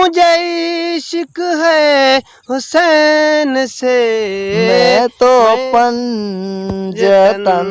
मुझे इश्क है हुसैन से, मैं तो पंजतन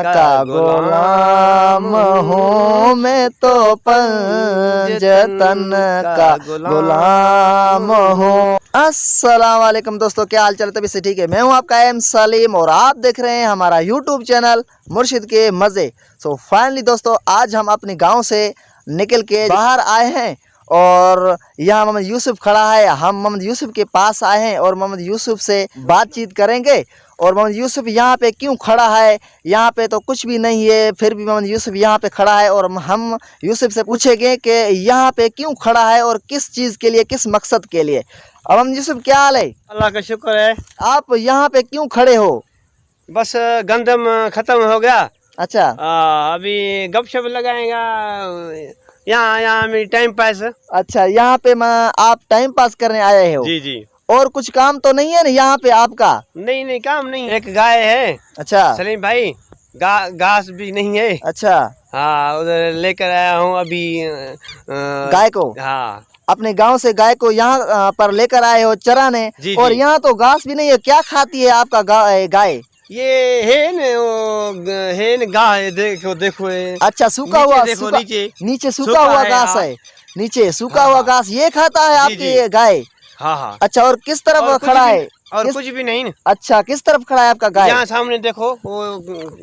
का गुलाम हूँ, मैं तो पंजतन का गुलाम हूँ। अस्सलाम वालेकुम दोस्तों, क्या हाल चाल? तभी से ठीक है। मैं हूँ आपका एम सलीम और आप देख रहे हैं हमारा यूट्यूब चैनल मुर्शिद के मज़े। सो फाइनली दोस्तों, आज हम अपने गांव से निकल के बाहर आए हैं और यहाँ मोहम्मद यूसुफ खड़ा है। हम मोहम्मद यूसुफ के पास आए हैं और मोहम्मद यूसुफ से बातचीत करेंगे। और मोहम्मद यूसुफ यहाँ पे क्यों खड़ा है, यहाँ पे तो कुछ भी नहीं है, फिर भी मोहम्मद यूसुफ यहाँ पे खड़ा है और हम यूसुफ से पूछेंगे कि यहाँ पे क्यों खड़ा है और किस चीज़ के लिए, किस मकसद के लिए। अब मोहम्मद यूसुफ, क्या हाल है? अल्लाह का शुक्र है। आप यहाँ पे क्यों खड़े हो? बस गंदम खत्म हो गया। अच्छा, अभी गपशप लगाएगा यहाँ मेरी टाइम पास। अच्छा, यहाँ पे आप टाइम पास करने आए हो? जी जी। और कुछ काम तो नहीं है ना यहाँ पे आपका? नहीं काम नहीं। एक गाय है। अच्छा सलीम भाई, घास भी नहीं है। अच्छा, हाँ, उधर लेकर आया हूँ अभी गाय को। हाँ, अपने गांव से गाय को यहाँ पर लेकर आए हो चराने। जी, और जी। यहाँ तो घास भी नहीं है, क्या खाती है आपका गाय? ये है न, वो है न गाय, देखो देखो ये। अच्छा, सूखा हुआ, देखो नीचे सूखा हुआ घास है, नीचे सूखा हुआ घास ये खाता है आपकी गाय? हाँ। अच्छा, और किस तरफ खड़ा है? और कुछ भी नहीं न। अच्छा, किस तरफ खड़ा है आपका गाय? यहाँ सामने देखो वो।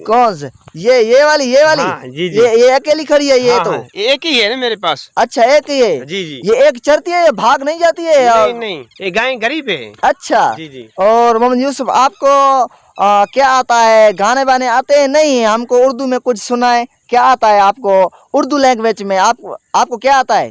कौन से? ये वाली? हाँ, जी। ये अकेली खड़ी है? ये हाँ, तो हाँ, एक ही है ना मेरे पास। अच्छा, एक ही है? जी। ये एक चरती है, ये भाग नहीं जाती है? नहीं, ये गाय गरीब है। अच्छा जी। और मोहम्मद यूसुफ, आपको क्या आता है? गाने बाने आते हैं? नहीं, हमको उर्दू में कुछ सुनाए। क्या आता है आपको उर्दू लैंग्वेज में? आपको क्या आता है?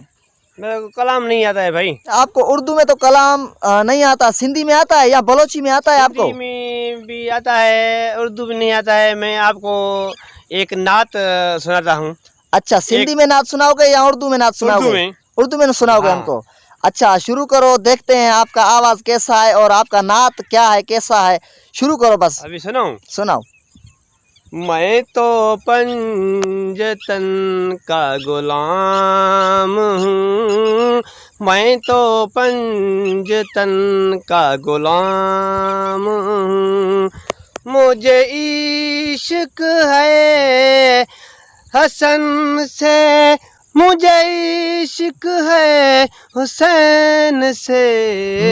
मेरे को कलाम नहीं आता है भाई। आपको उर्दू में तो कलाम नहीं आता, सिंधी में आता है या बलोची में आता है आपको? सिंधी में भी आता है, उर्दू भी नहीं आता है। मैं आपको एक नात सुनाता हूँ। अच्छा, सिंधी में नात सुनाओगे या उर्दू में नात सुनाओगे? उर्दू में सुनाओगे हमको? अच्छा, शुरू करो, देखते हैं आपका आवाज कैसा है और आपका नात क्या है, कैसा है। शुरू करो बस। अभी सुनाओ। मैं तो पंजतन का गुलाम हूँ, मैं तो पंजतन का गुलाम हूँ, मुझे इश्क है हसन से, मुझे इश्क है हुसैन से,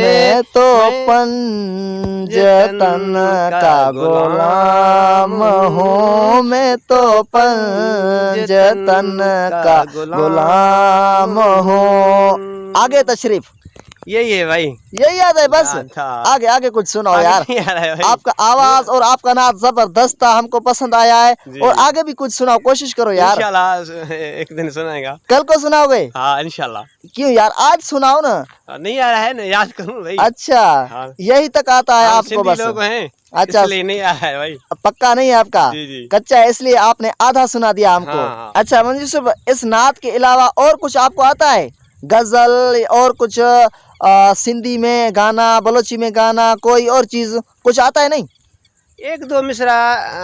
मैं तो पंजतन का गुलाम हूँ, मैं तो पंजतन का गुलाम हूँ। आगे तशरीफ। यही है भाई, यही याद है बस? आगे कुछ सुनाओ यार। आपका आवाज और आपका नाच जबरदस्त था, हमको पसंद आया है। और आगे भी कुछ सुनाओ, कोशिश करो यार। इंशाल्लाह एक दिन सुनाएगा। कल को सुनाओगे? हाँ इंशाल्लाह। क्यों यार, आज सुनाओ ना। नहीं आ रहा है ना, याद करूँ भाई। अच्छा, यही तक आता है आपको बस? लोग हैं, अच्छा, इसलिए नहीं आया है भाई। पक्का नहीं है आपका? जी। कच्चा है, इसलिए आपने आधा सुना दिया हमको। हाँ। अच्छा मोहम्मद यूसुफ, इस नात के अलावा और कुछ आपको आता है? गजल और कुछ सिंधी में गाना, बलोची में गाना, कोई और चीज कुछ आता है? नहीं, एक दो मिसरा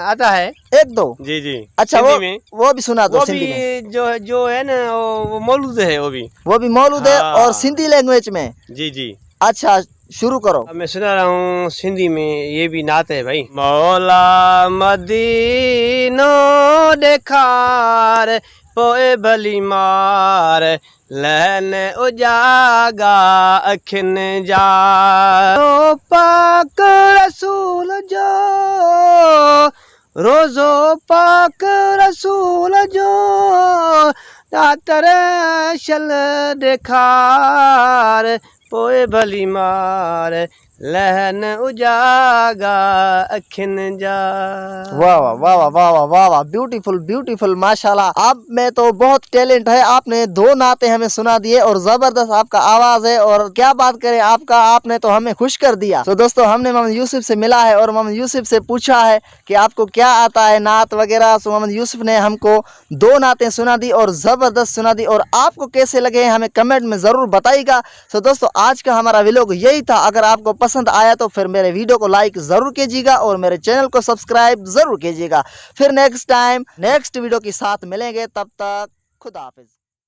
आता है। एक दो? जी। अच्छा, वो भी सुना दो सिंधी में। जो है ना, वो मौलूद है, वो भी मौलूद है और सिंधी लैंग्वेज में। जी। अच्छा, शुरू करो। मैं सुना रहा हूँ सिंधी में, ये भी नात है भाई। मौला मदीनो देखार पोए भली मार, लहन उजागा अखिन जा, ओ पाक रसूल जो रोजो, पाक रसूल जो दातर शल देखार पोए भली मार, लहन उजागा अखिन जा। वाह वाह वाह वाह वाह वाह वाह, ब्यूटीफुल माशाल्लाह। आप में तो बहुत टैलेंट है, आपने दो नाते हमें सुना दिए और जबरदस्त आपका आवाज है। और क्या बात करें, आपने तो हमें खुश कर दिया। तो दोस्तों, हमने मोहम्मद यूसुफ से मिला है और मोहम्मद यूसुफ से पूछा है कि आपको क्या आता है नात वगैरह। तो मोहम्मद यूसुफ ने हमको दो नातें सुना दी और जबरदस्त सुना दी। और आपको कैसे लगे हमें कमेंट में जरूर बताइएगा। तो दोस्तों, आज का हमारा व्लॉग यही था। अगर आपको पसंद आया तो फिर मेरे वीडियो को लाइक जरूर कीजिएगा और मेरे चैनल को सब्सक्राइब जरूर कीजिएगा। फिर नेक्स्ट टाइम नेक्स्ट वीडियो के साथ मिलेंगे, तब तक खुदा हाफिज।